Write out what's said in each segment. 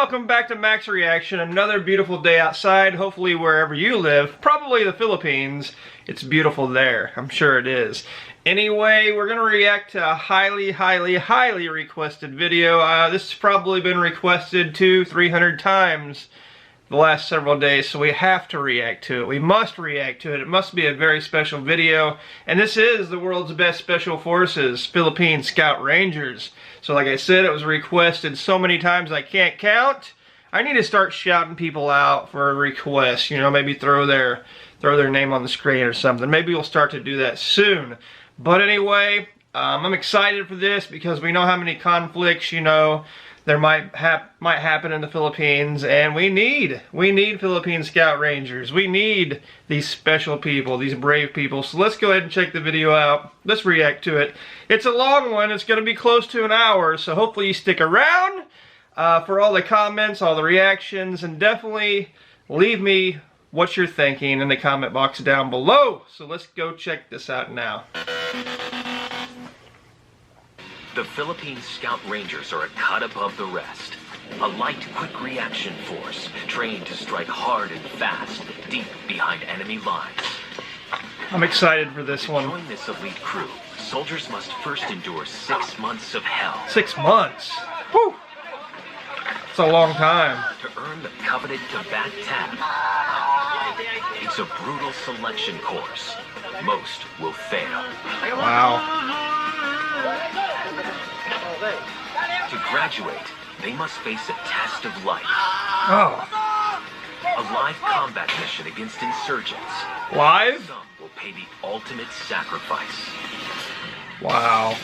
welcome back to Max Reaction. Another beautiful day outside, hopefully wherever you live, probably the Philippines. It's beautiful there, I'm sure it is. Anyway, we're going to react to a highly requested video. This has probably been requested 200-300 times the last several days, so we have to react to it. We must react to it. It must be a very special video. And this is the world's best special forces, Philippine Scout Rangers. So like I said, it was requested so many times I can't count. I need to start shouting people out for a request. You know, maybe throw their name on the screen or something. Maybe we'll start to do that soon. But anyway, I'm excited for this because we know how many conflicts, you know, there might happen in the Philippines, and we need Philippine Scout Rangers. We need these special people, these brave people. So let's go ahead and check the video out. Let's react to it. It's a long one. It's going to be close to an hour, so hopefully you stick around for all the comments, all the reactions, and definitely leave me what you're thinking in the comment box down below. So let's go check this out now. The Philippine Scout Rangers are a cut above the rest. A light, quick reaction force, trained to strike hard and fast, deep behind enemy lines. I'm excited for this one. To join this elite crew, soldiers must first endure 6 months of hell. 6 months? Whew! It's a long time. To earn the coveted combat tab. It's a brutal selection course. Most will fail. Wow. To graduate, they must face a test of life. Oh. A live combat mission against insurgents. Live? Some will pay the ultimate sacrifice. Wow.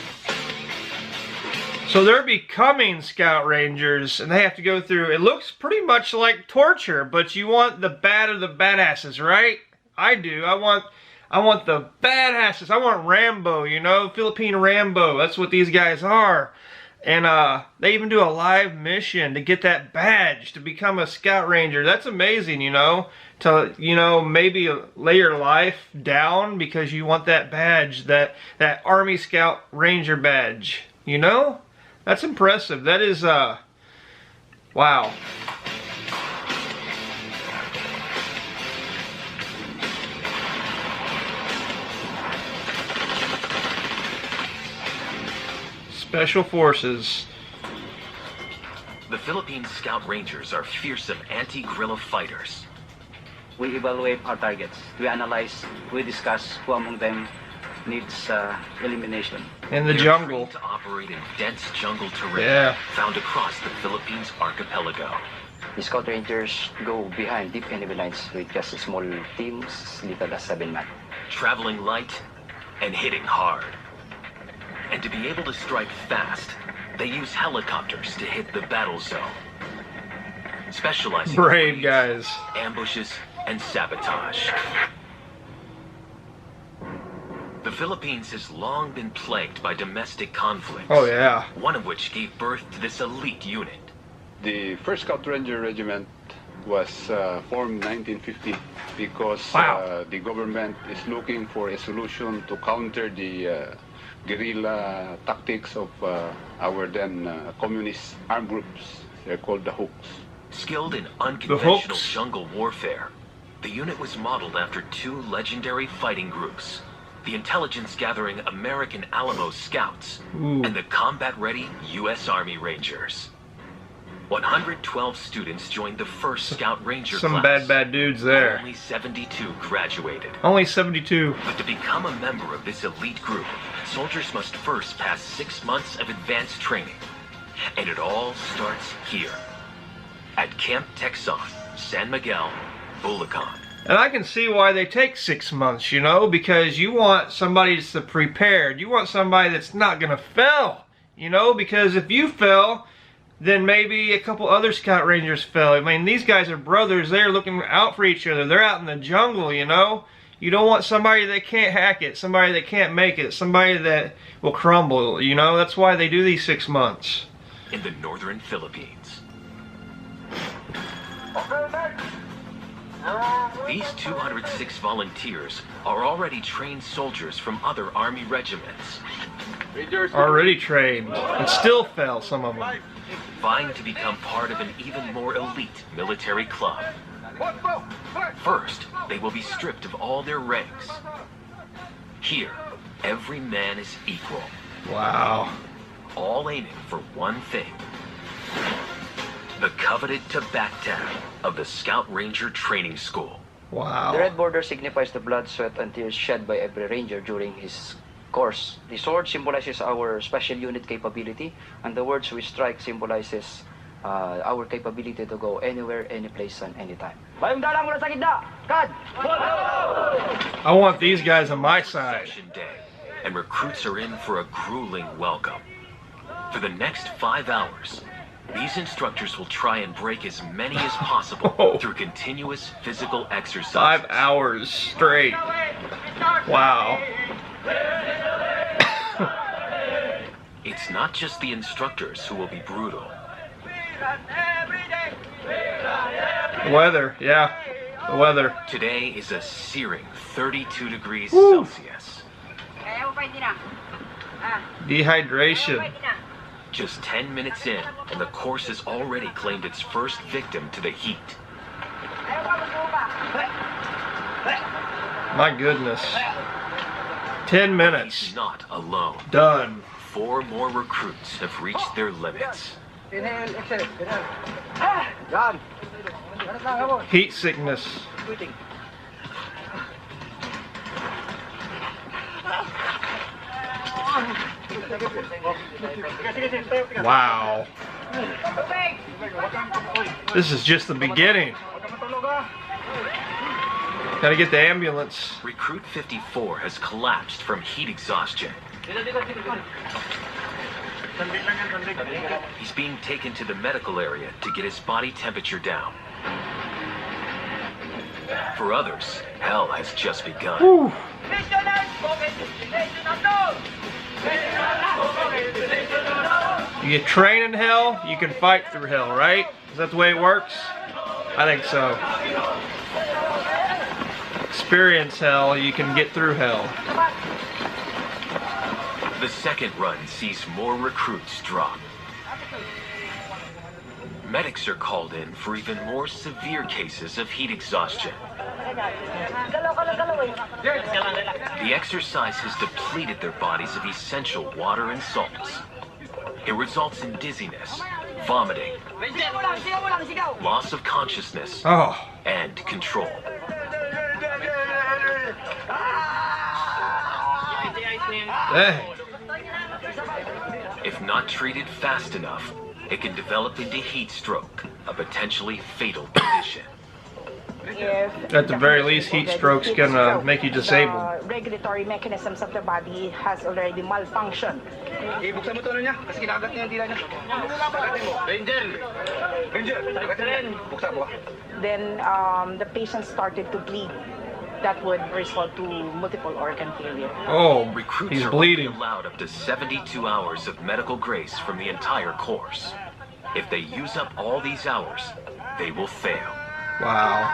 So they're becoming Scout Rangers, and they have to go through, it looks pretty much like torture, but you want the bad of the badasses, right? I do. I want the badasses. I want Rambo, you know, Philippine Rambo. That's what these guys are. And they even do a live mission to get that badge to become a Scout Ranger. That's amazing, you know, to, you know, maybe lay your life down because you want that badge, that Army Scout Ranger badge, you know? That's impressive. That is, wow. Special Forces. The Philippine Scout Rangers are fearsome anti-guerrilla fighters. We evaluate our targets. We analyze, we discuss who among them needs elimination. In the They're jungle. trained to operate in dense jungle terrain found across the Philippines archipelago. The Scout Rangers go behind deep enemy lines with just small teams, little as 7 men. Traveling light and hitting hard. And to be able to strike fast, they use helicopters to hit the battle zone. Specializing brave in guys, ambushes, and sabotage. The Philippines has long been plagued by domestic conflicts. Oh yeah. One of which gave birth to this elite unit. The First Scout Ranger Regiment was formed 1950 because the government is looking for a solution to counter the guerrilla tactics of our then communist armed groups. They're called the Hooks. Skilled in unconventional jungle warfare, the unit was modeled after 2 legendary fighting groups. The intelligence-gathering American Alamo Scouts and the combat-ready U.S. Army Rangers. 112 students joined the First Scout Ranger class. Some bad dudes there. Only 72 graduated. Only 72. But to become a member of this elite group, soldiers must first pass 6 months of advanced training. And it all starts here, at Camp Texan, San Miguel, Bulacan. And I can see why they take 6 months, you know, because you want somebody that's prepared. You want somebody that's not going to fail, you know, because if you fail, then maybe a couple other Scout Rangers fail. I mean, these guys are brothers. They're looking out for each other. They're out in the jungle, you know. You don't want somebody that can't hack it, somebody that can't make it, somebody that will crumble, you know. That's why they do these 6 months. In the northern Philippines. These 206 volunteers are already trained soldiers from other Army regiments. Already trained, and still fail, some of them. vying to become part of an even more elite military club. First, they will be stripped of all their ranks. Here, every man is equal. Wow. All aiming for one thing. The coveted tabac tag of the Scout Ranger Training School. Wow. The red border signifies the blood, sweat, and tears shed by every ranger during his course. The sword symbolizes our special unit capability, and the words we strike symbolizes our capability to go anywhere, any place, and anytime. I want these guys on my side. Session day, and recruits are in for a grueling welcome. For the next 5 hours, these instructors will try and break as many as possible through continuous physical exercise. 5 hours straight. Wow. It's not just the instructors who will be brutal. The weather, yeah. The weather. Today is a searing 32 degrees Woo. Celsius. Dehydration. Just 10 minutes in, and the course has already claimed its first victim to the heat. My goodness. 10 minutes. He's not alone. Done. 4 more recruits have reached their limits. Heat sickness. Wow. This is just the beginning. Gotta get the ambulance. Recruit 54 has collapsed from heat exhaustion. He's being taken to the medical area to get his body temperature down. For others, hell has just begun. Whew. You train in hell, you can fight through hell, right? Is that the way it works? I think so. Experience hell, you can get through hell. The second run sees more recruits drop. Medics are called in for even more severe cases of heat exhaustion. The exercise has depleted their bodies of essential water and salts. It results in dizziness, vomiting, loss of consciousness, and control. Dang. If not treated fast enough, it can develop into heat stroke, a potentially fatal condition. At the very least, heat stroke's gonna make you disabled. The regulatory mechanisms of the body has already malfunctioned. Then the patient started to bleed. That would result to multiple organ failure. Oh, Recruits he's are bleeding. only allowed up to 72 hours of medical grace from the entire course. If they use up all these hours, they will fail. Wow.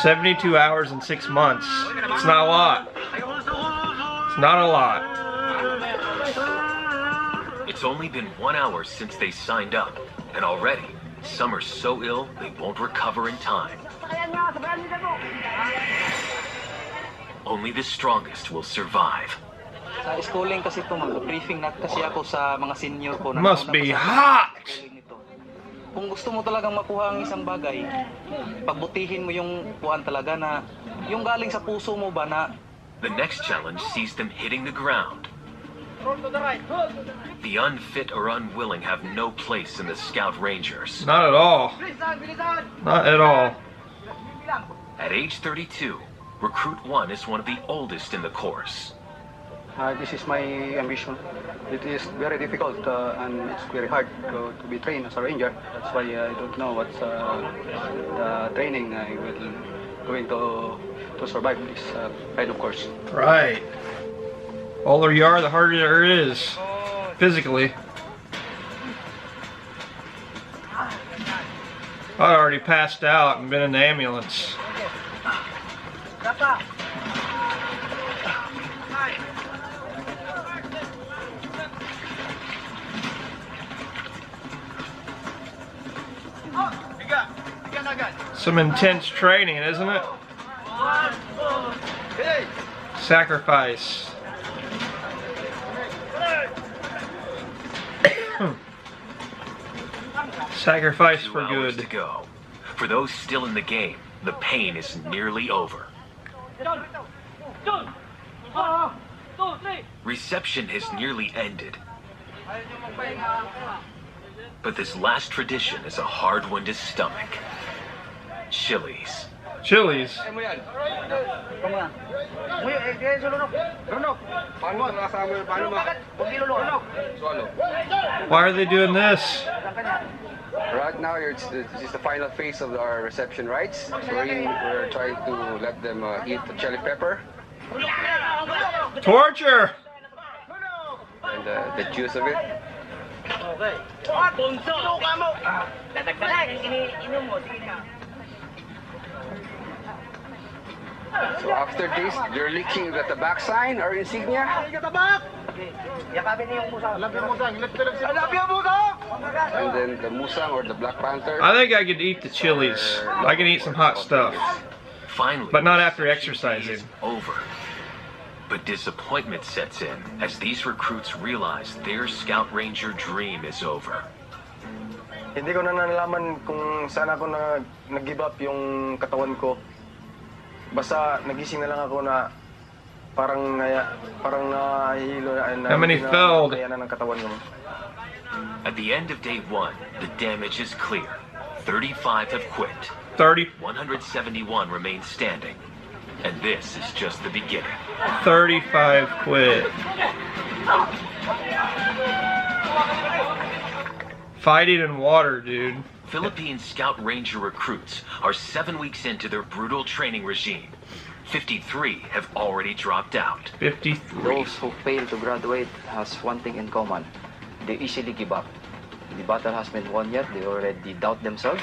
72 hours in 6 months. It's not a lot. It's not a lot. It's only been 1 hour since they signed up, and already, some are so ill they won't recover in time. Only the strongest will survive. Sa schooling kasi ito, mag-briefing na kasi ako sa mga senior ko. Must be hot! Kung gusto mo talagang makuha ang isang bagay, pagbutihin mo yung kuhaan talaga na, yung galing sa puso mo ba na... The next challenge sees them hitting the ground. The unfit or unwilling have no place in the Scout Rangers. Not at all. Not at all. At age 32, Recruit 1 is one of the oldest in the course. This is my ambition. It is very difficult and it's very hard to be trained as a ranger. That's why I don't know what's the training I will going to survive this kind of course. Right. Older you are, the harder it is. Physically. I'd already passed out and been in the ambulance. Some intense training, isn't it? Sacrifice. Sacrifice for 2 hours good. to go. For those still in the game, the pain is nearly over. Reception has nearly ended. But this last tradition is a hard one to stomach. Chilies. Chilies. Why are they doing this? Right now, this is the final phase of our reception rites. So we're trying to let them eat the chili pepper Torture! and the juice of it. So after this, they're licking the tabak sign or insignia. And then the musang or the Black Panther. I think I could eat the chilies. I can eat some hot stuff. Finally, But not after reception exercising. day is over. But disappointment sets in as these recruits realize their Scout Ranger dream is over. Hindi ko na nalaman kung saan ako nag-give up yung katawan ko. Basta nagising na lang ako na parang nahihilo na. How many failed? Kaya na ng katawan ko. At the end of day 1, the damage is clear. 35 have quit. 30, 171 remain standing. And this is just the beginning. 35 quit. Fighting in water, dude. Philippine Scout Ranger recruits are 7 weeks into their brutal training regime. 53 have already dropped out. 53. Those who fail to graduate has one thing in common. They easily give up. The battle has been won yet, they already doubt themselves.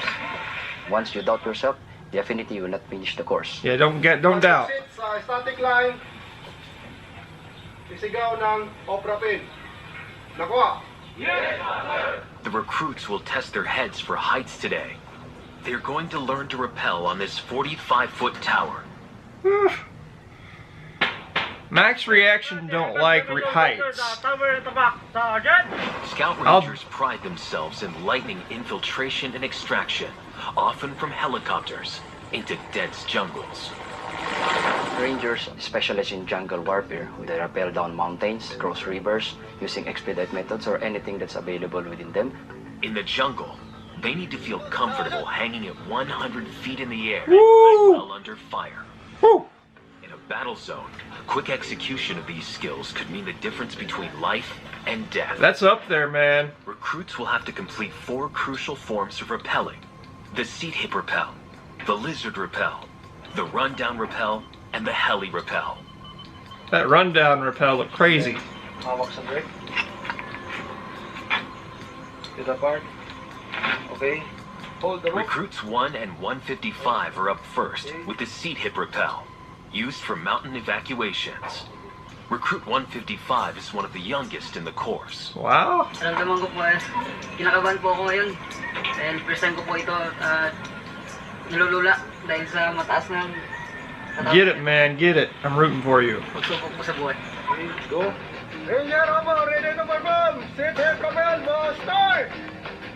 Once you doubt yourself, definitely you will not finish the course. Yeah, don't doubt. Sa static line, sisigaw ng opera pin. Nakuha. The recruits will test their heads for heights today. They're going to learn to rappel on this 45-foot tower. Max reaction don't like heights. Scout Rangers pride themselves in lightning infiltration and extraction, often from helicopters, into dense jungles. Rangers specialize in jungle warfare. They rappel down mountains, cross rivers, using expedite methods or anything that's available within them. In the jungle, they need to feel comfortable hanging at 100 feet in the air, Woo! well under fire. Woo! In a battle zone, quick execution of these skills could mean the difference between life and death. That's up there, man. Recruits will have to complete 4 crucial forms of rappelling: the seat hip rappel, the lizard rappel, the rundown rappel, and the heli rappel. That rundown rappel looked crazy. Hawak sa brake. Get apart. Okay. Hold the rope. Recruits 1 and 155 are up first with the seat hip rappel, used for mountain evacuations. Recruit 155 is one of the youngest in the course. Wow. Naramdaman ko po, kinakabahan po ako ngayon. Dahil first time ko po ito nilulula dahil sa mataas ng Get it, man. Get it. I'm rooting for you. pagsubok po sa buhay. Go. Ranger, ready to perform. Sit here, command, start.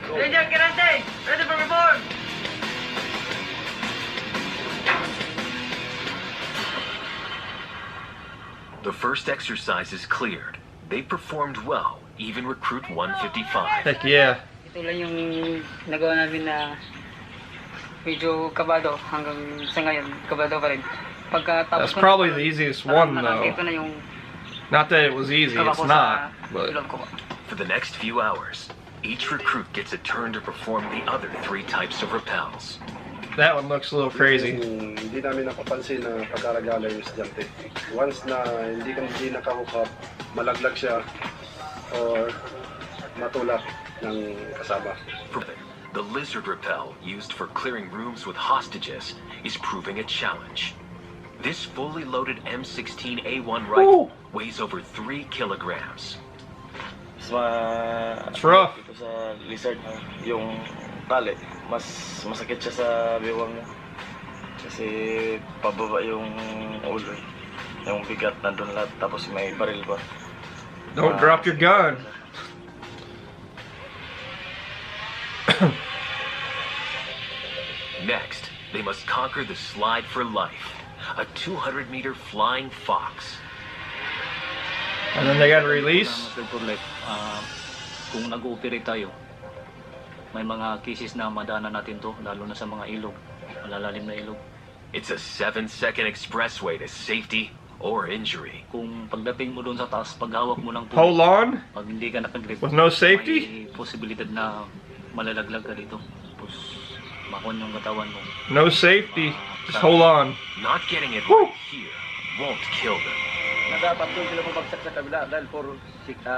Ranger Kirante, ready for perform! The first exercise is cleared. They performed well, even recruit 155. Heck yeah. Ito lang yung nagawa namin na medyo kabado hanggang sa ngayon, kabado pa rin. That's probably the easiest one, though. Nakakita na yung Not that it was easy. kaba It's ko not. sa But ilong ko. For the next few hours, each recruit gets a turn to perform the other 3 types of rappels. that one looks a little crazy. Hindi namin napapansin na pagkaragala yung estudyante. Once na hindi nakahook up, malaglag siya or matulak ng kasama. The lizard rappel, used for clearing rooms with hostages, is proving a challenge. This fully loaded M16A1 rifle weighs over 3 kilograms. It's rough. Ito sa lizard, yung tali, mas masakit siya sa biwang mo. Kasi pababa yung ulo. Yung bigat nandun lahat, tapos may baril pa. Don't drop your gun. Next, they must conquer the slide for life, a 200-meter flying fox. And then they got to release. Kung nag-ooperate tayo, may mga cases na madaanan natin to, lalo na sa mga ilog, malalalim na ilog. It's a 7-second expressway to safety or injury. Kung pagdating mo doon sa taas, paghawak mo ng Hold on. pag hindi ka nakagrip, With no safety? may posibilidad na malalaglag ka dito. Tapos makon yung katawan mo. No safety. Just hold on. Not getting it right here won't kill them. Na dapat doon sila bumagsak sa kabila dahil for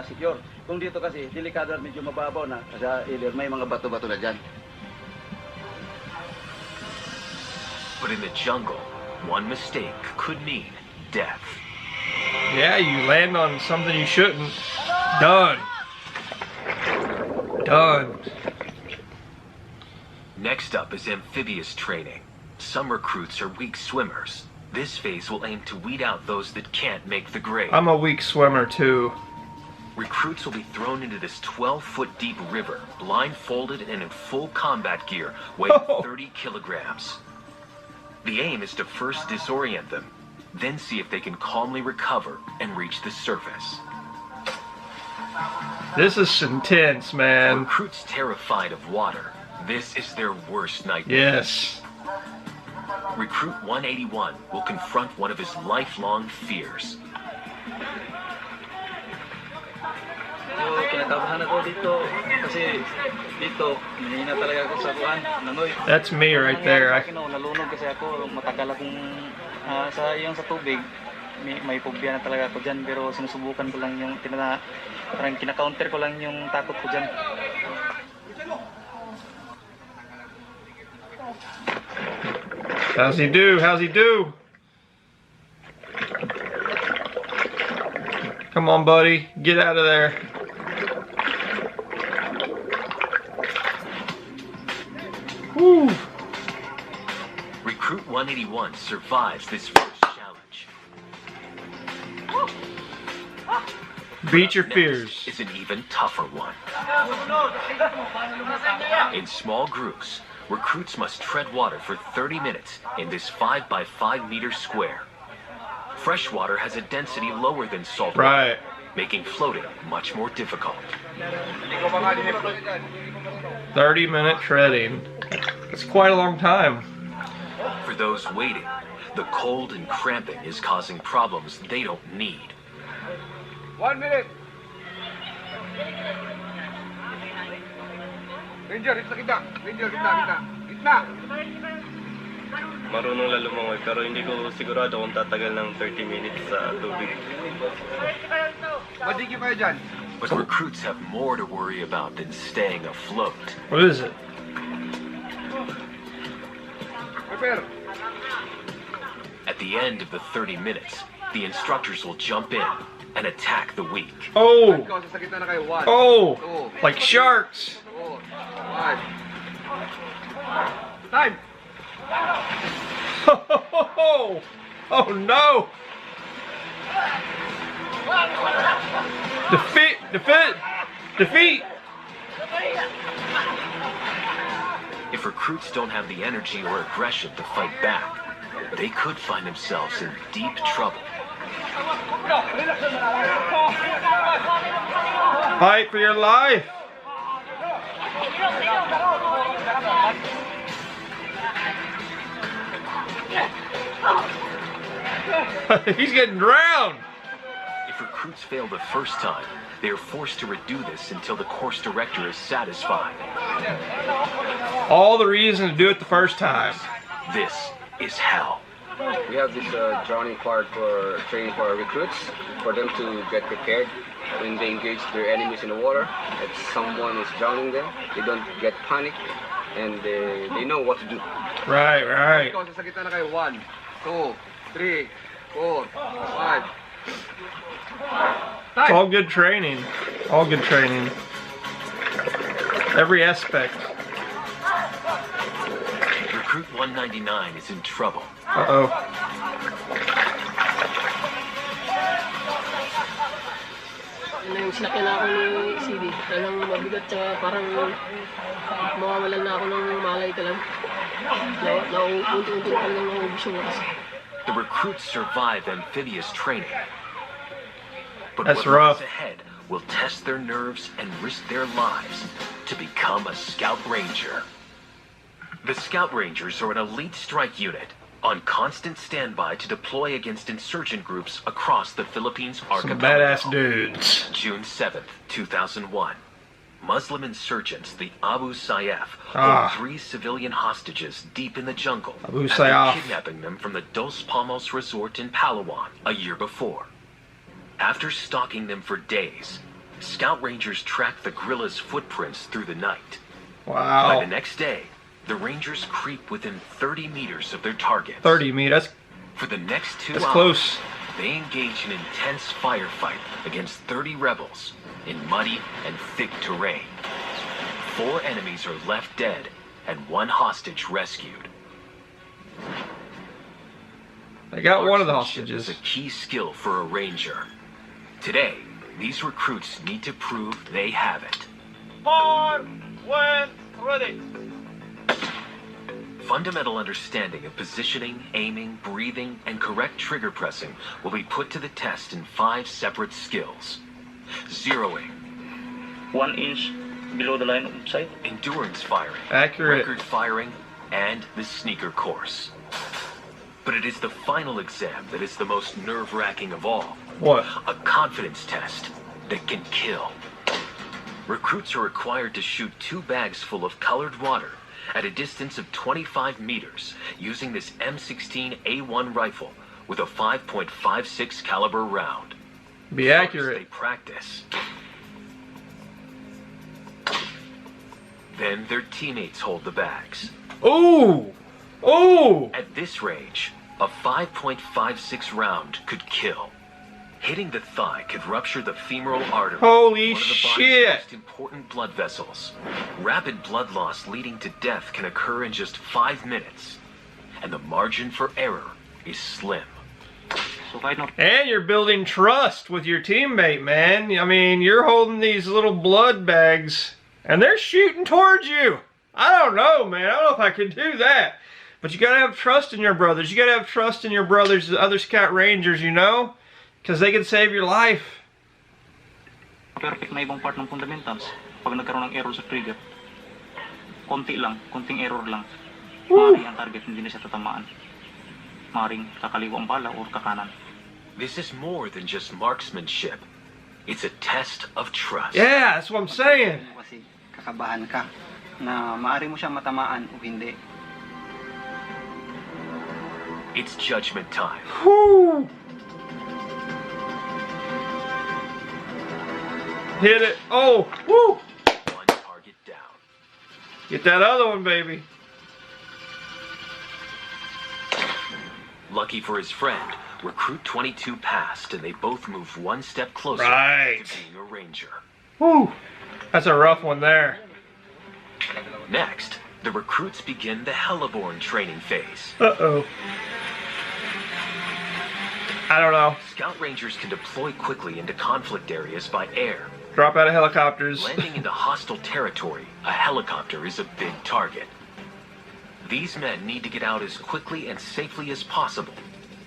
secure. Kung dito kasi, delikado at medyo mababaw na. Kasi may mga bato-bato na dyan. But in the jungle, one mistake could mean death. Yeah, you land on something you shouldn't. Done. Done. Next up is amphibious training. Some recruits are weak swimmers. This phase will aim to weed out those that can't make the grade. I'm a weak swimmer too. Recruits will be thrown into this 12-foot deep river, blindfolded and in full combat gear, weighing 30 kilograms. The aim is to first disorient them, then see if they can calmly recover and reach the surface. This is intense, For man. recruits terrified of water, this is their worst nightmare. Yes. Recruit 181 will confront one of his lifelong fears. So, kinakabahan ako dito kasi dito, mahina talaga ako sa buwan, nangoy. That's me right there. Nalunod kasi ako, matagal akong sa tubig. May phobia na talaga ako dyan, pero sinusubukan ko lang yung parang kina-counter ko lang yung takot ko dyan. How's he do? How's he do? Come on, buddy. Get out of there. Woo. Recruit 181 survives this first challenge. Beat your Next fears. is an even tougher one. In small groups, recruits must tread water for 30 minutes in this 5-by-5 meter square. Fresh water has a density lower than salt water, Right. making floating much more difficult. 30-minute treading. That's quite a long time. For those waiting, the cold and cramping is causing problems they don't need. 1 minute. Ranger, ito kita. Ranger, kita. Marunong lang lumangoy, pero hindi ko sigurado kung tatagal ng 30 minutes sa tubig. Madigi kayo dyan. But recruits have more to worry about than staying afloat. What is it? Prepare. At the end of the 30 minutes, the instructors will jump in and attack the weak. Oh! Ikaw, sa gitna na kayo. 1, Oh! 2, Like sharks! 4, 5. Time! Oh no! Defeat! If recruits don't have the energy or aggression to fight back, they could find themselves in deep trouble. Fight for your life! He's getting drowned! If recruits fail the first time, they are forced to redo this until the course director is satisfied. All the reason to do it the first time. This is hell. We have this drowning part for training for our recruits, for them to get prepared when they engage their enemies in the water. If someone is drowning them, they don't get panicked and they know what to do. Right, right. Ikaw, sa gitna na kayo. 1, 2, 3, 4, 5. It's all good training. All good training. Every aspect. Recruit 199 is in trouble. Uh-oh. Ano yung sinakyan ako ni CD. Talagang mabigat tsaka parang mawawalan na ako ng malay ka lang. Unti-unti pa lang naubos yung lakas. The recruits survive amphibious training. But That's what rough. lies ahead will test their nerves and risk their lives to become a Scout Ranger. The Scout Rangers are an elite strike unit on constant standby to deploy against insurgent groups across the Philippines Some archipelago. badass dudes. June 7th, 2001. Muslim insurgents, the Abu Sayyaf, Ah. hold 3 civilian hostages deep in the jungle Abu after Sayyaf. kidnapping them from the Dos Palmos resort in Palawan a year before. After stalking them for days, Scout Rangers tracked the guerrillas' footprints through the night. Wow. By the next day, the Rangers creep within 30 meters of their targets. 30 meters. For the next 2 That's hours, close. they engage in intense firefight against 30 rebels in muddy and thick terrain. 4 enemies are left dead and 1 hostage rescued. They got one of the Marksmanship hostages. is a key skill for a ranger. Today, these recruits need to prove they have it. Ready. Fundamental understanding of positioning, aiming, breathing, and correct trigger pressing will be put to the test in 5 separate skills. Zeroing, 1 inch below the line of sight. endurance firing, Accurate. record firing, and the sneaker course. But it is the final exam that is the most nerve-wracking of all. What? A confidence test that can kill. Recruits are required to shoot 2 bags full of colored water at a distance of 25 meters using this M16A1 rifle with a 5.56 caliber round. Be First, accurate. they practice. Then their teammates hold the bags. Ooh! Ooh! At this range, a 5.56 round could kill. Hitting the thigh could rupture the femoral artery, Holy one of the body's shit! most important blood vessels. Rapid blood loss leading to death can occur in just 5 minutes, and the margin for error is slim. So kahit na And you're building trust with your teammate, man. I mean, you're holding these little blood bags, and they're shooting towards you. I don't know, man. I don't know if I could do that. But you gotta have trust in your brothers. You gotta have trust in your brothers, the other Scout Rangers, you know? Because they can save your life. perfect na ibang part ng fundamentals, pag nagkaroon ng error sa trigger, konting error lang, maaaring ang target hindi na siya tatamaan. Maaaring kakaliwa ang bala or kakanan. This is more than just marksmanship. It's a test of trust. Yeah, that's what I'm saying. Kasi kakabahan ka na maaari mo siya matamaan o hindi. It's judgment time. Whew. Hit it. Oh, woo. 1 target down. Get that other one, baby. Lucky for his friend, Recruit 22 passed, and they both moved 1 step closer Right. to being a ranger. Whew. That's a rough one there. Next, the recruits begin the Heliborne training phase. Uh-oh. I don't know. Scout Rangers can deploy quickly into conflict areas by air. Drop out of helicopters. Landing into hostile territory, a helicopter is a big target. These men need to get out as quickly and safely as possible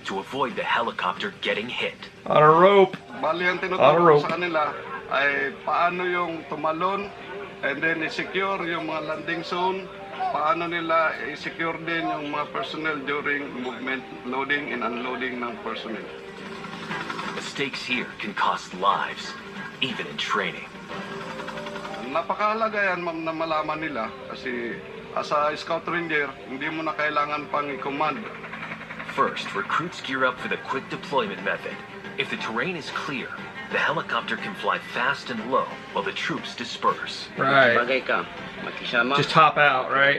to avoid the helicopter getting hit. On a rope. Bali, ang On a tinuturo rope. ko sa kanila ay paano yung tumalon and then i-secure yung mga landing zone, paano nila i-secure din yung mga personnel during movement, loading and unloading ng personnel. Mistakes here can cost lives, even in training. Napakahalaga yan na malaman nila kasi as a Scout Ranger, hindi mo na kailangan pang i-command. First, recruits gear up for the quick deployment method. If the terrain is clear, the helicopter can fly fast and low while the troops disperse. Right. Bagay ka, makisama. Just hop out, right?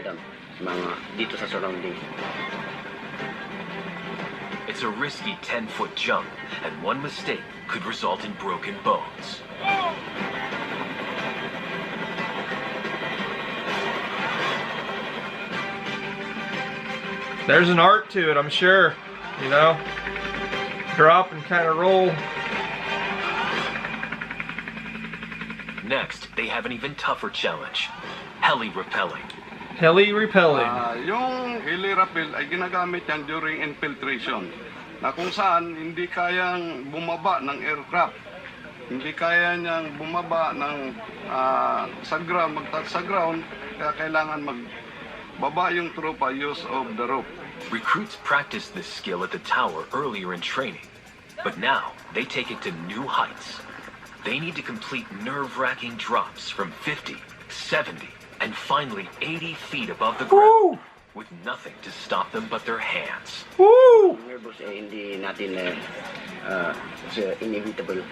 Mga dito sa surrounding. It's a risky 10-foot jump, and one mistake could result in broken bones. There's an art to it, I'm sure. You know, drop and kind of roll. Next, they have an even tougher challenge, heli rappelling. Heli repelling. Yung heli rappel ay ginagamit yan during infiltration, na kung saan hindi kayang bumaba ng aircraft. Hindi kaya niyang bumaba ng sa ground, mag-touch sa ground, kaya kailangan magbaba yung tropa use of the rope. Recruits practiced this skill at the tower earlier in training, but now they take it to new heights. They need to complete nerve-wracking drops from 50, 70, and finally 80 feet above the ground, with nothing to stop them but their hands. Woo! Nervous hindi natin inevitable.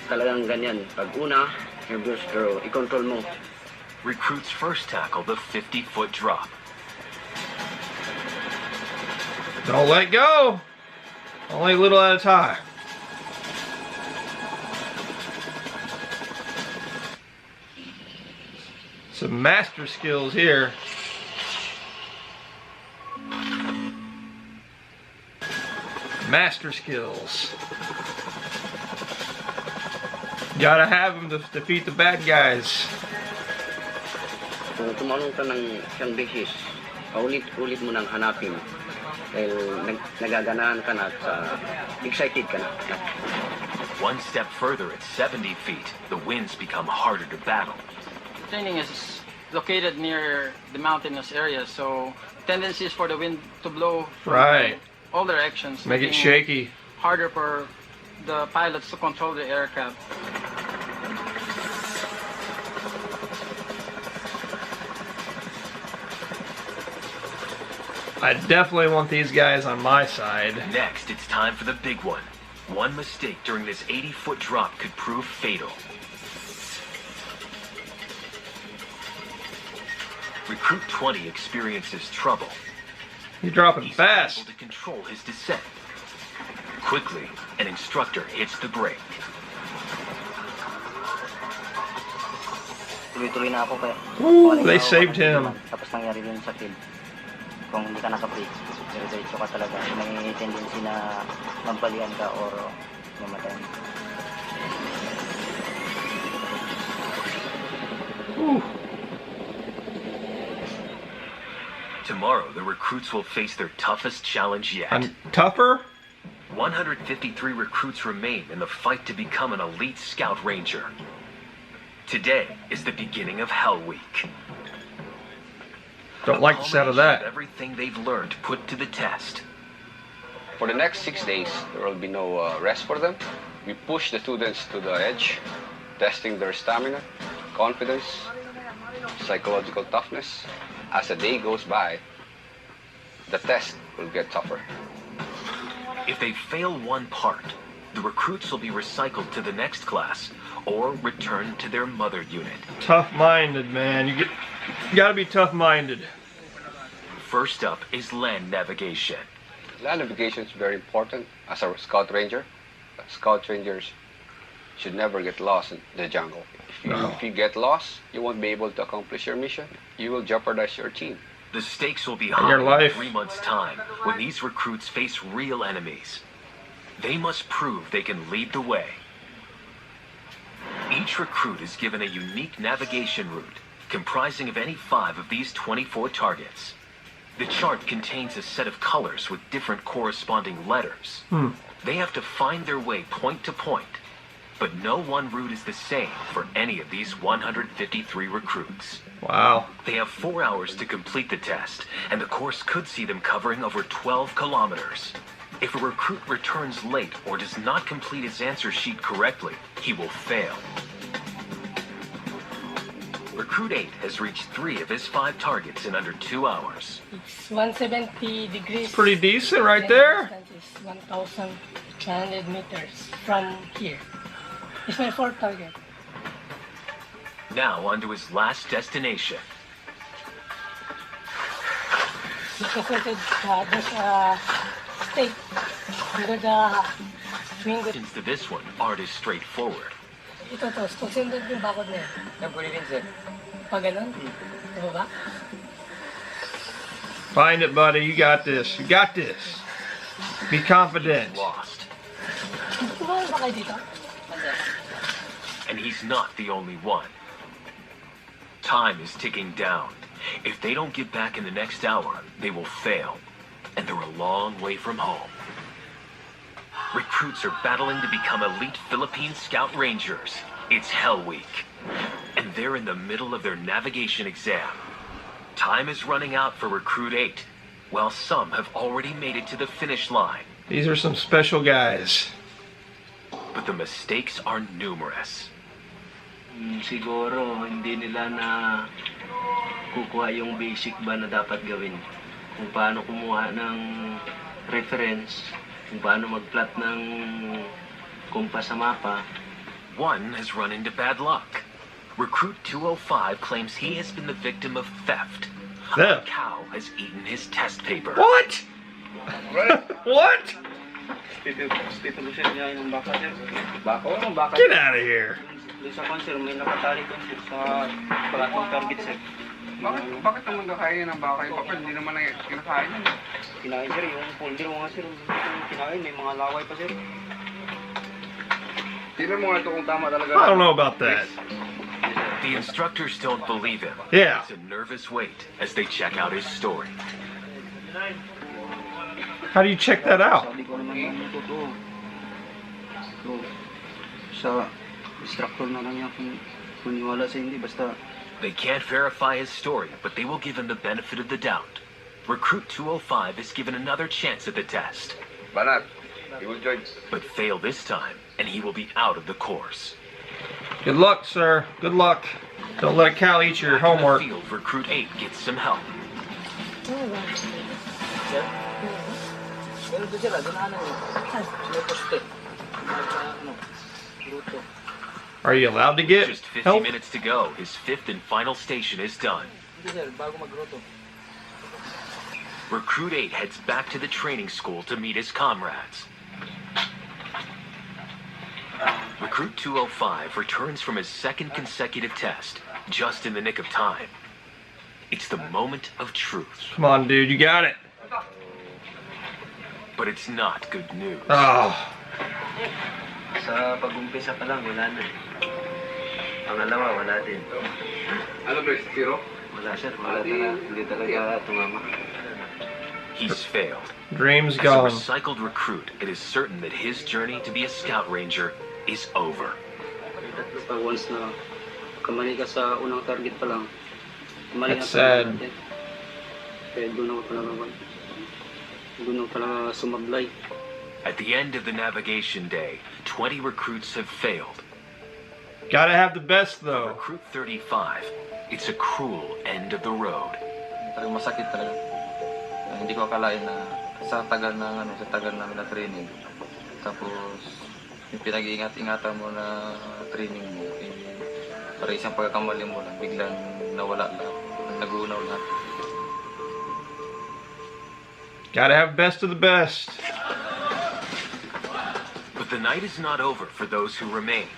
Talagang ganyan. Pag una, nervous pero i-control mo. Recruits first tackle the 50-foot drop. Don't let go. Only a little at a time. Some master skills here. Master skills. Gotta have them to defeat the bad guys. Kung tumalong ka ng isang beses, paulit-ulit mo nang hanapin. Dahil nagaganahan ka na at excited ka na. One step further at 70 feet, the winds become harder to battle. Training is located near the mountainous area, so tendencies for the wind to blow from all directions. Make it shaky. Harder for the pilots to control the aircraft. I definitely want these guys on my side. Next, it's time for the big one. One mistake during this 80-foot drop could prove fatal. Recruit 20 experiences trouble. You're dropping fast. He's able to control his descent. Quickly, an instructor hits the brake. Tuloy-tuloy na ako kaya. Woo, they saved him. Tapos nangyari din sa field. Kung hindi ka naka-brake, diretso ka talaga. May tendency na magbalian ka or mamatay. Tomorrow, the recruits will face their toughest challenge yet. Tougher? 153 recruits remain in the fight to become an elite Scout Ranger. Today is the beginning of Hell Week. Don't like the sound of that. Everything they've learned put to the test. For the next 6 days, there will be no rest for them. We push the students to the edge, testing their stamina, confidence, psychological toughness. As the day goes by, the test will get tougher. If they fail one part, the recruits will be recycled to the next class or returned to their mother unit. Tough-minded, man. You gotta be tough-minded. First up is land navigation. Land navigation is very important as a Scout Ranger. Scout Rangers should never get lost in the jungle. If you get lost, you won't be able to accomplish your mission. You will jeopardize your team. The stakes will be high in 3 months' time when these recruits face real enemies. They must prove they can lead the way. Each recruit is given a unique navigation route comprising of any 5 of these 24 targets. The chart contains a set of colors with different corresponding letters. They have to find their way point to point, but no one route is the same for any of these 153 recruits. Wow. They have 4 hours to complete the test, and the course could see them covering over 12 kilometers. If a recruit returns late or does not complete his answer sheet correctly, he will fail. Recruit 8 has reached 3 of his 5 targets in under 2 hours. It's 170 degrees. It's pretty decent right there. It's 1,200 meters from here. It's my 4th target. Now on to his last destination. Located, there's a stake under the swing. Since to this one, art is straightforward. Ito to, susunod yung bakod na yan. Yan, pwede din sir. Pag ganun? Ito ba? Find it, buddy. You got this. You got this. Be confident. Lost. And he's not the only one. Time is ticking down. If they don't get back in the next hour, they will fail. And they're a long way from home. Recruits are battling to become elite Philippine Scout Rangers. It's Hell Week. And they're in the middle of their navigation exam. Time is running out for Recruit 8, while some have already made it to the finish line. These are some special guys. But the mistakes are numerous. Siguro hindi nila na kukuha yung basic ba na dapat gawin. Kung paano kumuha ng reference, kung paano mag-plot ng kumpas sa mapa. One has run into bad luck. Recruit 205 claims he has been the victim of theft. A cow has eaten his test paper. What? What? Get out of here. Sa concert, may nakatali doon sa platoon target set. Bakit naman kakain ng baka yung papel? Hindi naman na kinakain yun. Kinain sir, yung folder mga sir, kinain, may mga laway pa sir. Tingnan mo nga ito kung tama talaga. I don't know about that. The instructors don't believe him. Yeah. It's a nervous wait as they check out his story. How do you check that out? Sabi ko naman yung totoo. So, sa instructor na lang yan kung maniwala sa hindi, basta. They can't verify his story, but they will give him the benefit of the doubt. Recruit 205 is given another chance at the test. Banat, he will join. But fail this time, and he will be out of the course. Good luck, sir. Good luck. Don't let a cow eat your homework. On the field, Recruit 8 gets some help. Are you allowed to get Just 50 help? minutes to go. His fifth and final station is done. Recruit 8 heads back to the training school to meet his comrades. Recruit 205 returns from his second consecutive test, just in the nick of time. It's the moment of truth. Come on, dude. You got it. But it's not good news. Oh. Sa pag-umpisa pa lang, wala na. Pangalawa, wala din. Ano ba, zero? Wala sir, wala talaga. Hindi talaga tumama. He's failed. Dreams As a gone. recycled recruit, it is certain that his journey to be a Scout Ranger is over. Basta once na kamali ka sa unang target pa lang, kamali That's na sad. natin. Kaya doon ako talaga sumablay. At the end of the navigation day, 20 recruits have failed. Gotta have the best, though. Recruit 35, it's a cruel end of the road. Talagang masakit talaga. Hindi ko akalain na sa tagal namin na training. Tapos yung pinag-iingat-ingatan mo na training mo, para isang pagkakamali mo lang, biglang nawala lang, nagunaw lahat. Gotta have best of the best. But the night is not over for those who remain.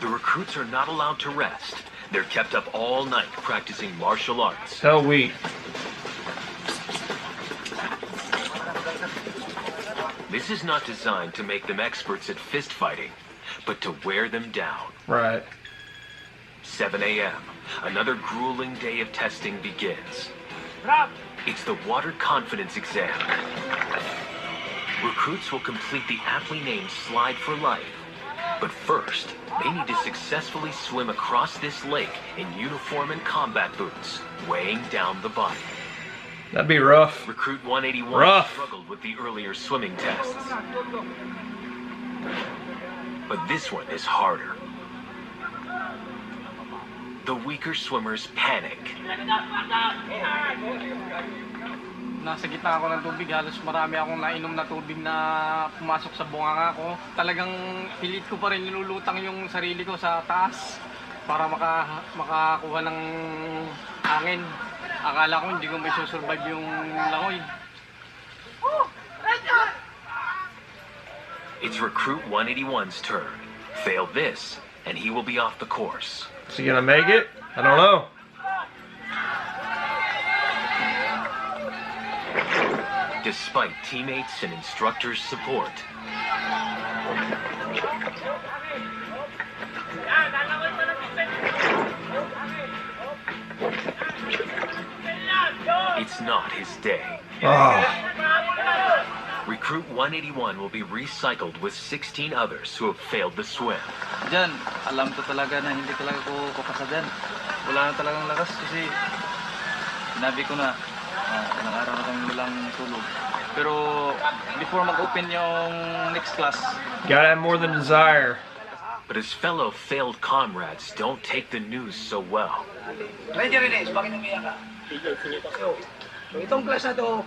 The recruits are not allowed to rest. They're kept up all night practicing martial arts. Hell Week. This is not designed to make them experts at fist fighting, but to wear them down. Right. 7 a.m. Another grueling day of testing begins. It's the water confidence exam. Recruits will complete the aptly named Slide for Life. But first, they need to successfully swim across this lake in uniform and combat boots, weighing down the body. That'd be rough. Recruit 181 Rough. struggled with the earlier swimming tests. But this one is harder. The weaker swimmers panic. Nasa gitna ako ng tubig, halos marami akong nainom na tubig na pumasok sa bunganga ko. Talagang pilit ko pa rin nilulutang yung sarili ko sa taas para makakuha ng hangin. Akala ko hindi ko may susurvive yung langoy. It's Recruit 181's turn. Fail this, and he will be off the course. Is he gonna make it? I don't know. despite teammates and instructors' support. It's not his day. Recruit 181 will be recycled with 16 others who have failed the swim. Diyan, alam ko talaga na hindi talaga ko papasa dyan. Wala na talagang lakas kasi sinabi ko na ilang araw na kami walang tulog. Pero before mag-open yung next class, gotta have more than desire. But his fellow failed comrades don't take the news so well. Ranger Regiment, bakit umiyak ka? Itong class na to,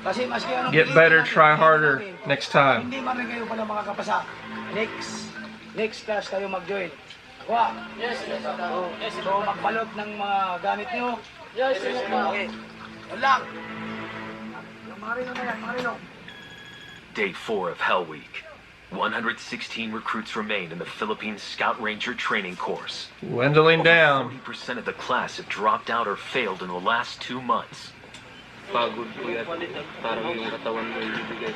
kasi maski anong Get better, try harder next time. hindi man rin kayo pala makakapasa. Next class kayo mag-join. Wa? Yes, yes. So magbalot ng mga gamit nyo. Yes, yes. Okay. Yun lang. Marino na yan, Marino. Day 4 of Hell Week. 116 recruits remain in the Philippine Scout Ranger training course. Dwindling down. 40% of the class have dropped out or failed in the last 2 months. pagod po yan. Parang yung katawan mo yung bibigay.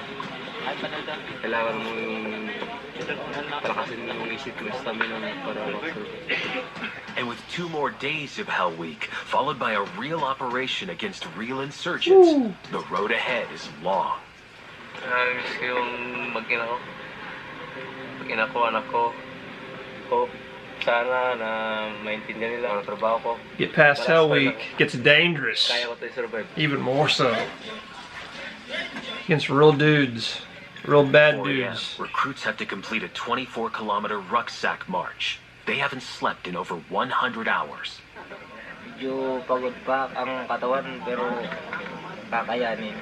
Kailangan mo yung palakasin mo yung isip mo, stamina para mag-survive. And with 2 more days of Hell Week, followed by a real operation against real insurgents, the road ahead is long. Miss ko yung mag-ina ko. Mag-ina ko, anak ko. Hope sana na maintindihan nila ang trabaho ko. Get past Hell Week, gets dangerous. Kaya ko tayo survive. Even more so. Against real dudes. Real bad 4 a.m., dudes. recruits have to complete a 24-kilometer rucksack march. They haven't slept in over 100 hours. Medyo pagod pa ang katawan pero kakayanin.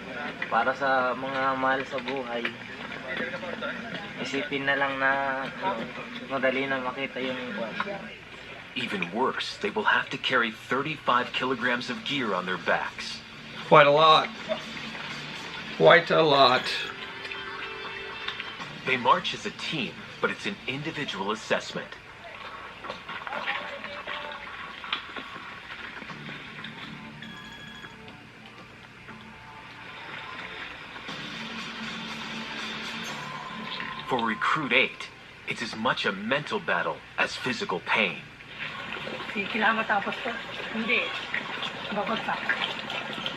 Para sa mga mahal sa buhay, isipin na lang na madali na makita yung Even worse, they will have to carry 35 kilograms of gear on their backs. Quite a lot. Quite a lot. They march as a team, but it's an individual assessment. For Recruit 8, it's as much a mental battle as physical pain. Kailangan matapos ko? Hindi. Bakit pa?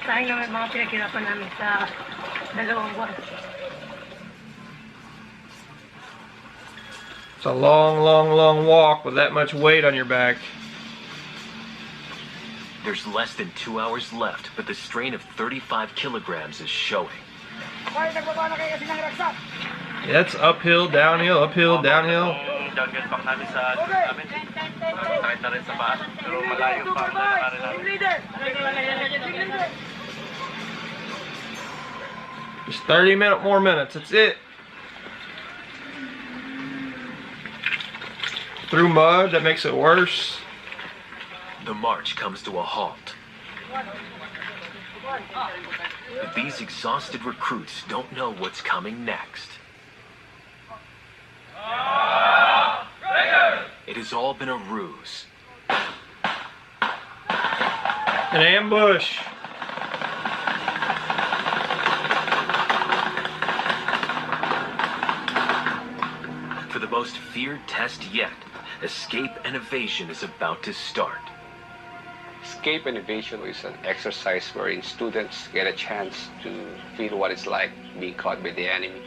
Sayang naman mga pinaghirapan namin sa 2 buwan. It's a long, long, long walk with that much weight on your back. There's less than 2 hours left, but the strain of 35 kilograms is showing. Hoy, nagbaba na kayo kasi ng raksak. Yeah, it's uphill, downhill, uphill, downhill. Jungle pack namin sa amin. Kahit na rin sa paa. Pero malayo pa ang lalakarin namin. Just 30 more minutes, that's it. Through mud, that makes it worse. The march comes to a halt. But these exhausted recruits don't know what's coming next. It has all been a ruse. An ambush. For the most feared test yet, escape and evasion is about to start. Escape and evasion is an exercise wherein students get a chance to feel what it's like being caught by the enemy.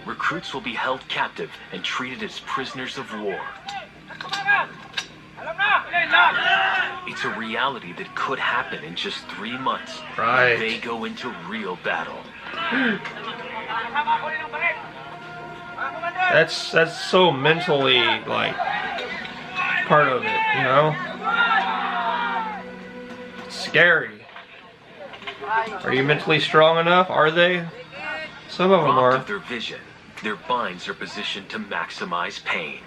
Recruits will be held captive and treated as prisoners of war. It's a reality that could happen in just 3 months. Right. They go into real battle. That's so mentally, like, part of it, you know? It's scary. Are you mentally strong enough? Are they? Some of them Robbed are. of their vision, their minds are positioned to maximize pain.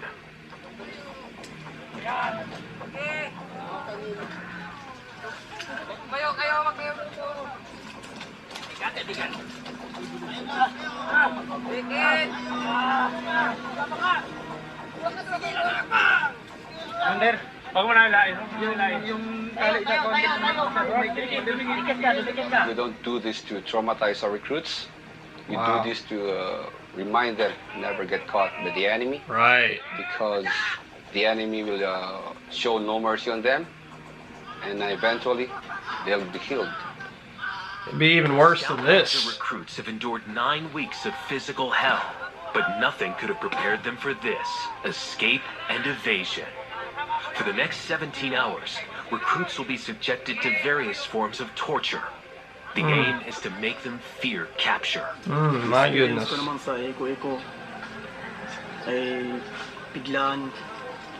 Commander, We don't do this to traumatize our recruits. We Wow. do this to remind them never get caught by the enemy. Right. Because the enemy will show no mercy on them, and eventually they'll be killed. It'd be even worse Scout than Ranger this. recruits have endured 9 weeks of physical hell, but nothing could have prepared them for this: escape and evasion. For the next 17 hours, recruits will be subjected to various forms of torture. The aim is to make them fear capture. My goodness. Ko naman sa iko-iko ay biglaan,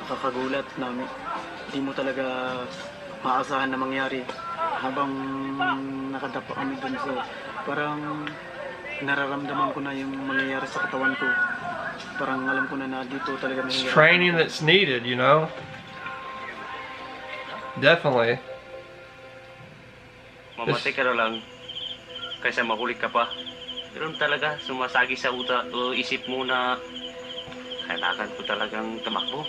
nakakagulat na hindi mo talaga maasahan na mangyari habang nakadapa kami dun. So parang nararamdaman ko na yung mangyayari sa katawan ko. Parang alam ko na dito talaga It's mahirap. training that's needed, you know? Definitely. Mamatay ka na lang kaysa makulit ka pa. Pero talaga, sumasagi sa isip mo na kailangan ko talagang tumakbo.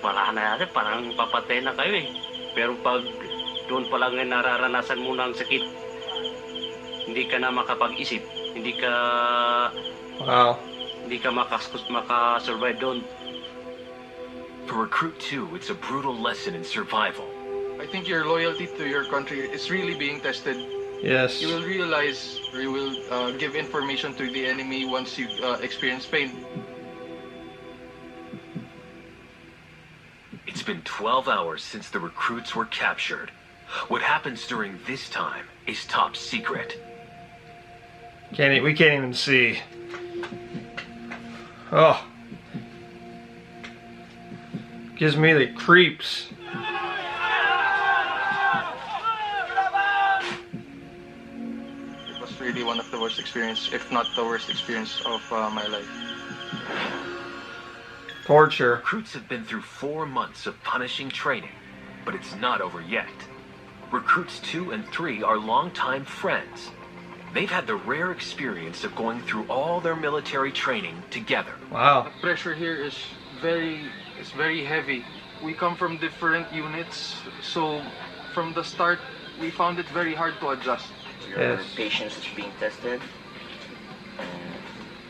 Wala na natin, parang papatay na kayo eh. Pero pag doon pa lang nararanasan mo ng sakit, hindi ka na makapag-isip, hindi ka makasurvive doon. For Recruit 2, it's a brutal lesson in survival. I think your loyalty to your country is really being tested. Yes. You will realize, or you will give information to the enemy once you experience pain. It's been 12 hours since the recruits were captured. What happens during this time is top secret. We can't even see. Oh. Gives me the creeps. It was really one of the worst experiences, if not the worst experience of my life. Torture. Recruits have been through 4 months of punishing training, but it's not over yet. Recruits 2 and 3 are longtime friends. They've had the rare experience of going through all their military training together. Wow. The pressure here is very heavy. We come from different units, so from the start we found it very hard to adjust. Your patience is being tested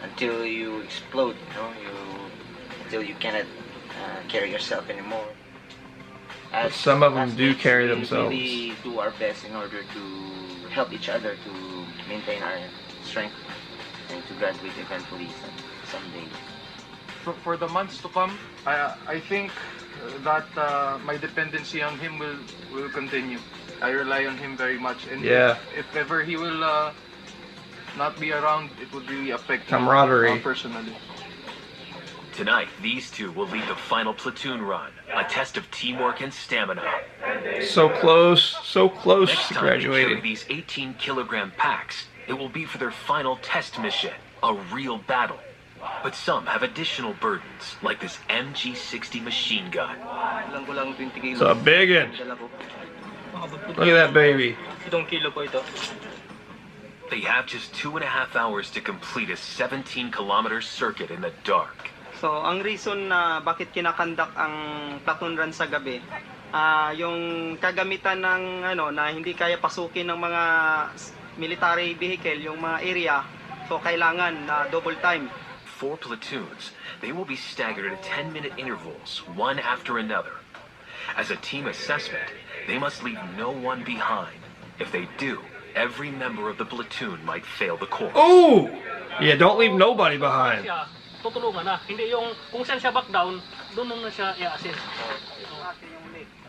until you explode, until you cannot carry yourself anymore. Some of them do carry themselves. We really do our best in order to help each other to maintain our strength and to graduate eventually someday. For the months to come, I think that my dependency on him will continue. I rely on him very much, and if ever he will not be around, it would really affect camaraderie me personally. Tonight, these two will lead the final platoon run, a test of teamwork and stamina. So close Next to time they carry graduating. these 18-kilogram packs, it will be for their final test mission, a real battle. But some have additional burdens, like this MG60 machine gun. It's a biggin. Look at that baby. They have just 2.5 hours to complete a 17-kilometer circuit in the dark. So, ang reason na bakit kinakandak ang platoon run sa gabi, yung kagamitan ng na hindi kaya pasukin ng mga military vehicle, yung mga area, so kailangan na double time. 4 platoons, they will be staggered at 10-minute intervals, one after another. As a team assessment, they must leave no one behind. If they do, every member of the platoon might fail the course. Ooh! Yeah, don't leave nobody behind. Tutulungan na. Hindi yung kung saan siya back down, doon na siya i-assist.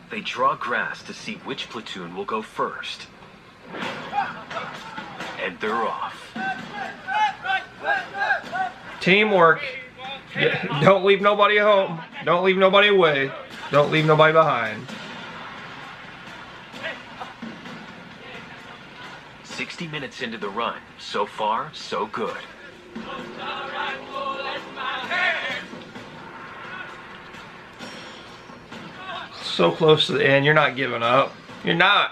They draw grass to see which platoon will go first. And they're off. Teamwork. Don't leave nobody home. Don't leave nobody away. Don't leave nobody behind. 60 minutes into the run. So far, so good. So close to the end. You're not giving up. You're not.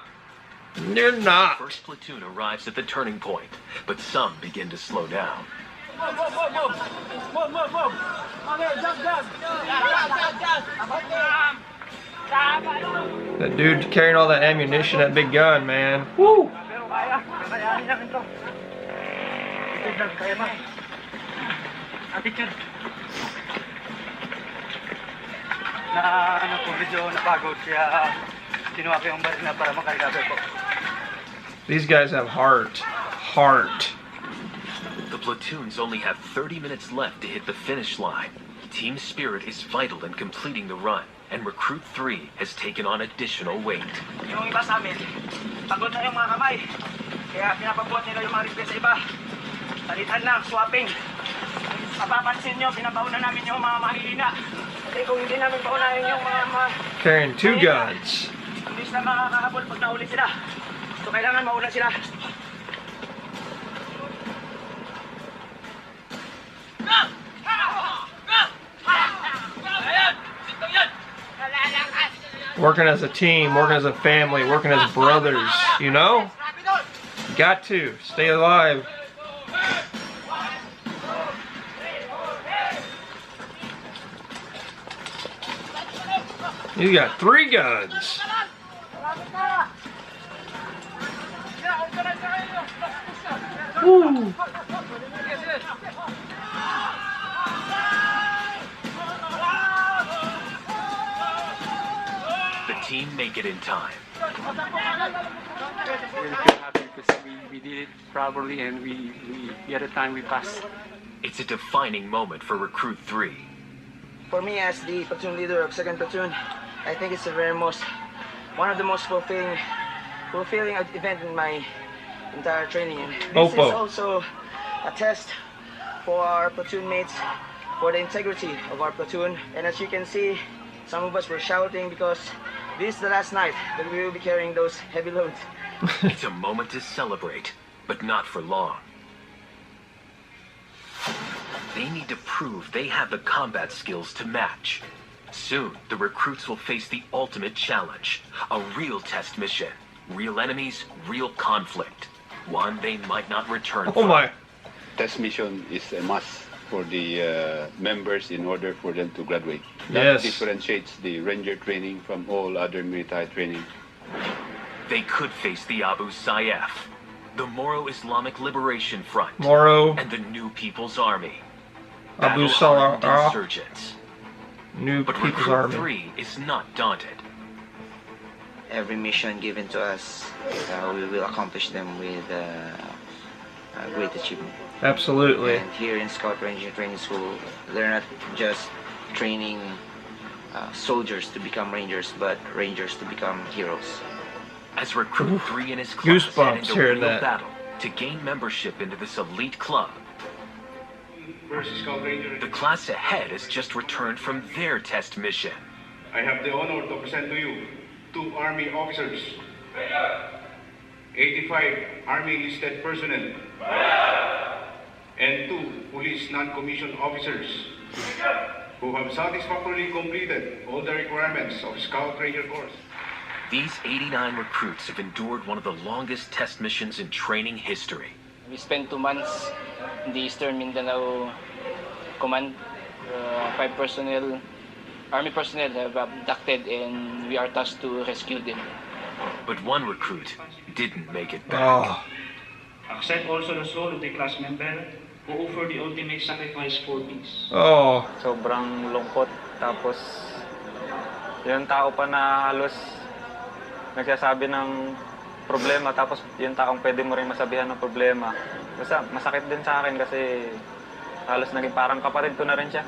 You're not. First platoon arrives at the turning point, but some begin to slow down. That dude carrying all that ammunition, that big gun, man. Woo! Na ano po, medyo napagod kaya kinuha ko yung baril na para makarigado po. These guys have heart. Heart. The platoons only have 30 minutes left to hit the finish line. Team spirit is vital in completing the run, and Recruit 3 has taken on additional weight. Yung iba sa amin, pagod na yung mga kamay. Kaya pinapabuhat nila yung mga request sa iba. Talitan lang, swapping. Mapapansin nyo, pinapauna namin yung mga mahihina. Kasi kung hindi namin paunahin yung mga Carrying 2 guns. hindi sila makakahabol pag nahuli sila. So kailangan mauna sila. Working as a team, working as a family, working as brothers, you know? Got to stay alive. You got 3 guns. Woo. The team make it in time. Really feel happy because we did it properly and we at the time we passed. It's a defining moment for Recruit 3. For me as the platoon leader of 2nd Platoon, I think it's one of the most fulfilling event in my entire training. And this is also a test for our platoon mates, for the integrity of our platoon. And as you can see, some of us were shouting because this is the last night that we will be carrying those heavy loads. It's a moment to celebrate, but not for long. They need to prove they have the combat skills to match. Soon, the recruits will face the ultimate challenge, a real test mission. Real enemies, real conflict. One they might not return from. Oh my. Test mission is a must for the members in order for them to graduate. Yes. That differentiates the Ranger training from all other military training. They could face the Abu Sayyaf, the Moro Islamic Liberation Front, and the New People's Army. Abu Sayyaf, insurgents. New But People's Recruit Army. 3 is not daunted. Every mission given to us, we will accomplish them with great achievement. Absolutely. And here in Scout Ranger Training School, they're not just training soldiers to become Rangers, but Rangers to become heroes. As Recruit 3 and his class head Goosebumps into hearing real that. battle to gain membership into this elite club, First Scout Ranger. the class ahead has just returned from their test mission. I have the honor to present to you 2 Army officers, 85 Army enlisted personnel, and 2 police non-commissioned officers who have satisfactorily completed all the requirements of Scout Ranger course. These 89 recruits have endured one of the longest test missions in training history. We spent 2 months in the Eastern Mindanao Command. 5 personnel, Army personnel have abducted and we are tasked to rescue them. But one recruit didn't make it back. Accept also the soul of the class member who offered the ultimate sacrifice for peace. Oh. Sobrang lungkot. Tapos, yung tao pa na halos nagsasabi ng problema, tapos yung taong pwede mo rin masabihan ng problema. Basta masakit din sa akin kasi halos naging parang kapatid ko na rin siya.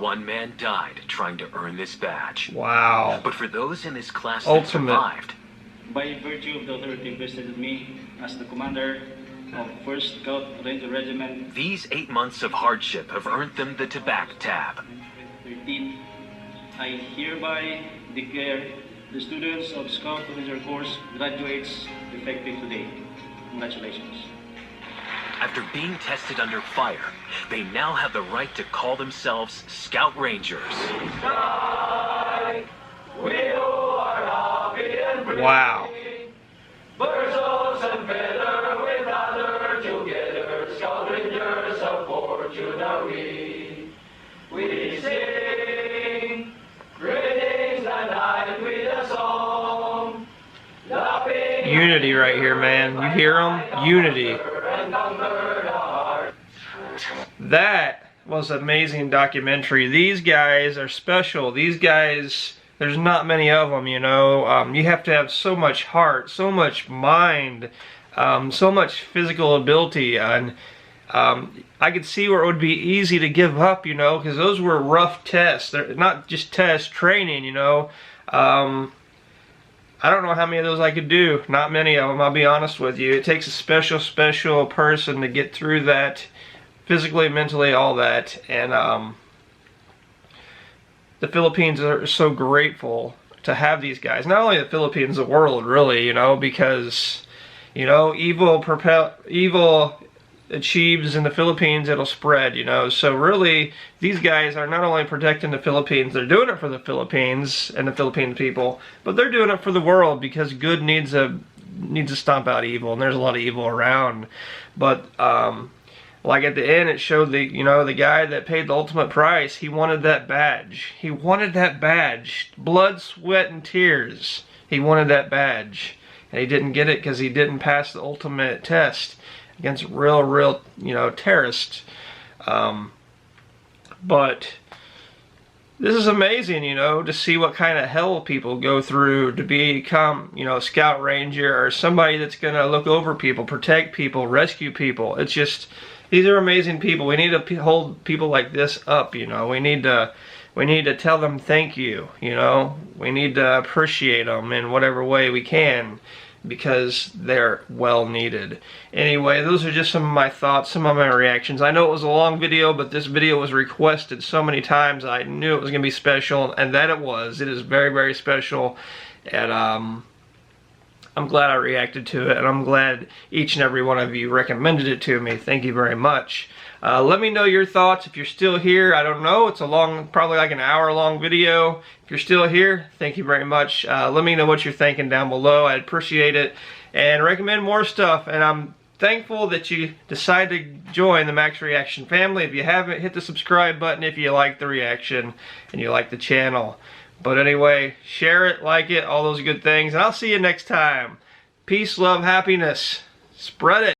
One man died trying to earn this badge. Wow. But for those in this class Ultimate. that survived, By virtue of the authority vested in me as the commander of First Scout Ranger Regiment, these 8 months of hardship have earned them the Tobacco tab. 13, I hereby declare the students of Scout Ranger course graduates effective today. Congratulations. After being tested under fire, they now have the right to call themselves Scout Rangers. Wow. We sing greetings unity right here, man. You hear them? Unity. That was an amazing documentary. These guys are special. These guys, there's not many of them, you know. You have to have so much heart, so much mind, so much physical ability, and I could see where it would be easy to give up, you know, because those were rough tests. They're not just tests, training, you know. I don't know how many of those I could do. Not many of them, I'll be honest with you. It takes a special, special person to get through that, physically, mentally, all that. And the Philippines are so grateful to have these guys. Not only the Philippines, the world, really, you know, because, you know, evil achieves in the Philippines, it'll spread, you know. So really, these guys are not only protecting the Philippines, they're doing it for the Philippines and the Philippine people, but they're doing it for the world, because good needs to stomp out evil, and there's a lot of evil around. But like at the end, it showed the, you know, the guy that paid the ultimate price. He wanted that badge. He wanted that badge. Blood, sweat, and tears. He wanted that badge, and he didn't get it because he didn't pass the ultimate test against real, you know, terrorists. But this is amazing, you know, to see what kind of hell people go through to become, you know, a Scout Ranger or somebody that's going to look over people, protect people, rescue people. It's just, these are amazing people. We need to hold people like this up, you know. We need to tell them thank you, you know. We need to appreciate them in whatever way we can, because they're well needed. Anyway, those are just some of my thoughts, some of my reactions. I know it was a long video, but this video was requested so many times. I knew it was going to be special, and that it was. It is very, very special, and I'm glad I reacted to it, and I'm glad each and every one of you recommended it to me. Thank you very much. Let me know your thoughts if you're still here. I don't know, it's a long, probably like an hour-long video. If you're still here, thank you very much. Let me know what you're thinking down below. I'd appreciate it, and recommend more stuff. And I'm thankful that you decided to join the Max Reaction family. If you haven't, hit the subscribe button if you like the reaction and you like the channel. But anyway, share it, like it, all those good things, and I'll see you next time. Peace, love, happiness. Spread it.